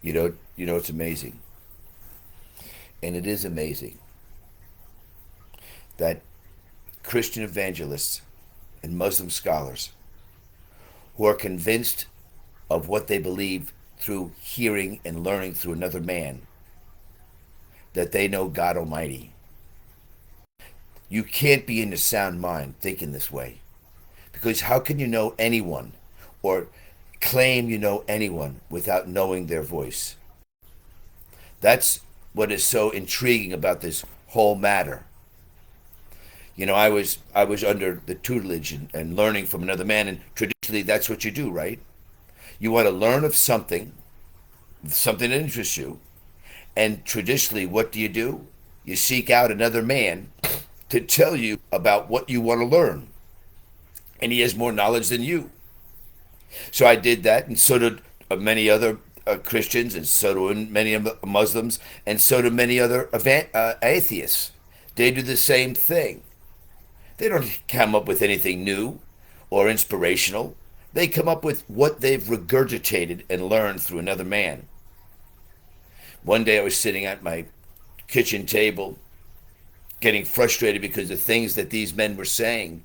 It's amazing. And it is amazing that Christian evangelists and Muslim scholars who are convinced of what they believe through hearing and learning through another man, that they know God Almighty. You can't be in a sound mind thinking this way. Because how can you know anyone or claim you know anyone without knowing their voice? That's what is so intriguing about this whole matter. I was under the tutelage and learning from another man, and traditionally that's what you do, right? You want to learn of something that interests you, and traditionally, what do? You seek out another man to tell you about what you want to learn, and he has more knowledge than you. So I did that, and so did many other Christians, and so do many Muslims, and so do many other atheists. They do the same thing. They don't come up with anything new or inspirational. They come up with what they've regurgitated and learned through another man. One day I was sitting at my kitchen table getting frustrated because the things that these men were saying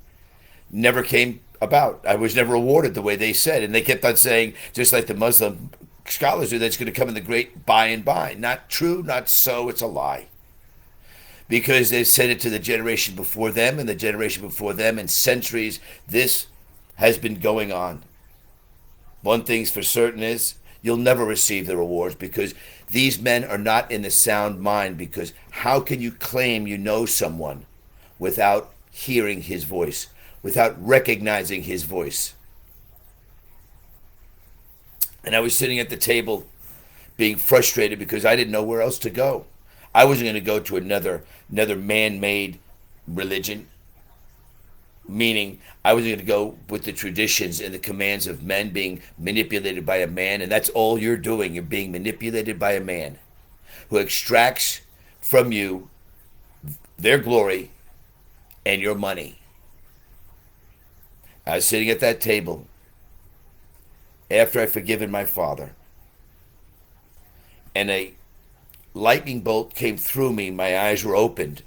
never came about. I was never awarded the way they said. And they kept on saying, just like the Muslim scholars do, that's going to come in the great by and by. Not true, not so, it's a lie. Because they said it to the generation before them and the generation before them, and centuries this has been going on. One thing's for certain is you'll never receive the rewards, because these men are not in the sound mind. Because how can you claim you know someone without hearing his voice, without recognizing his voice? And I was sitting at the table being frustrated because I didn't know where else to go. I wasn't going to go to another man-made religion, meaning I was going to go with the traditions and the commands of men being manipulated by a man, and that's all you're doing. You're being manipulated by a man who extracts from you their glory and your money. I was sitting at that table after I'd forgiven my father, and a lightning bolt came through me. My eyes were opened,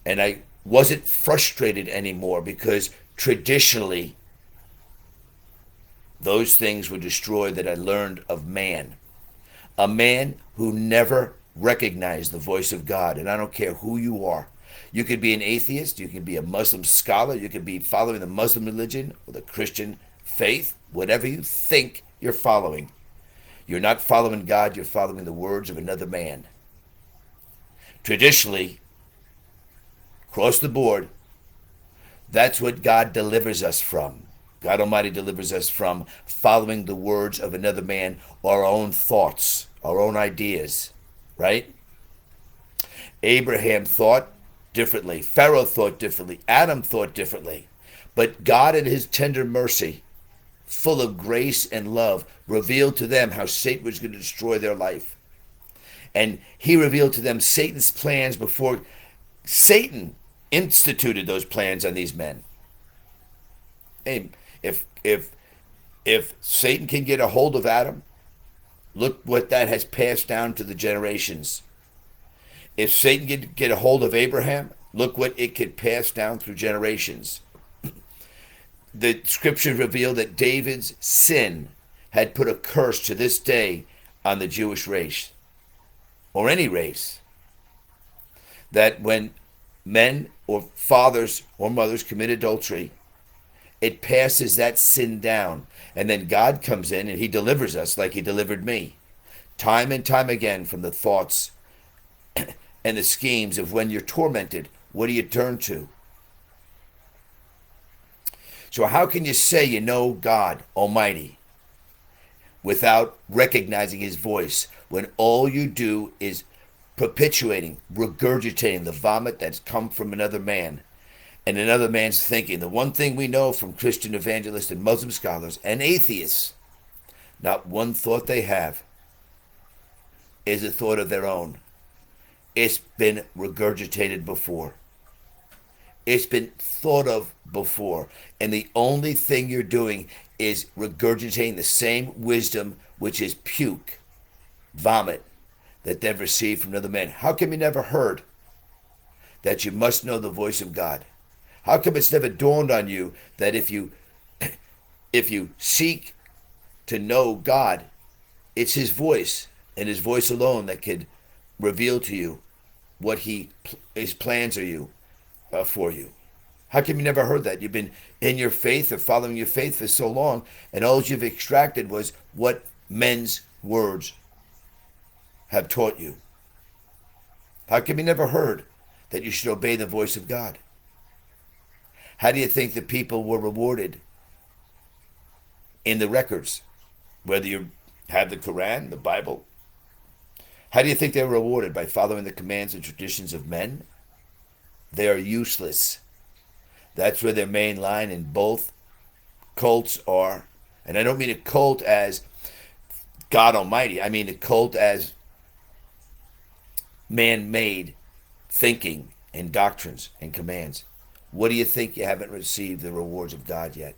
and I wasn't frustrated anymore, because traditionally those things were destroyed that I learned of man. A man who never recognized the voice of God. And I don't care who you are. You could be an atheist, you could be a Muslim scholar, you could be following the Muslim religion or the Christian faith, whatever you think you're following. You're not following God, you're following the words of another man. Traditionally, across the board, that's what God delivers us from. God Almighty delivers us from following the words of another man, our own thoughts, our own ideas, right? Abraham thought differently. Pharaoh thought differently. Adam thought differently. But God, in his tender mercy, full of grace and love, revealed to them how Satan was going to destroy their life. And he revealed to them Satan's plans before Satan instituted those plans on these men. And if Satan can get a hold of Adam, look what that has passed down to the generations. If Satan can get a hold of Abraham, look what it could pass down through generations. The scriptures reveal that David's sin had put a curse to this day on the Jewish race, or any race. That when men or fathers or mothers commit adultery, it passes that sin down. And then God comes in and he delivers us like he delivered me. Time and time again, from the thoughts and the schemes of when you're tormented, what do you turn to? So how can you say you know God Almighty without recognizing his voice, when all you do is perpetuating, regurgitating the vomit that's come from another man and another man's thinking? The one thing we know from Christian evangelists and Muslim scholars and atheists, not one thought they have is a thought of their own. It's been regurgitated before. It's been thought of before. And the only thing you're doing is regurgitating the same wisdom, which is puke. vomit that they've received from another man? How come you never heard that you must know the voice of God? How come it's never dawned on you that if you seek to know God, it's his voice and his voice alone that could reveal to you what his plans for you? How come you never heard that? You've been in your faith or following your faith for so long, and all you've extracted was what men's words have taught you. How come you never heard that you should obey the voice of God? How do you think the people were rewarded in the records, whether you have the Quran, the Bible? How do you think they were rewarded? By following the commands and traditions of men? They are useless. That's where their main line in both cults are. And I don't mean a cult as God Almighty. I mean a cult as man-made thinking and doctrines and commands. What do you think? You haven't received the rewards of God yet?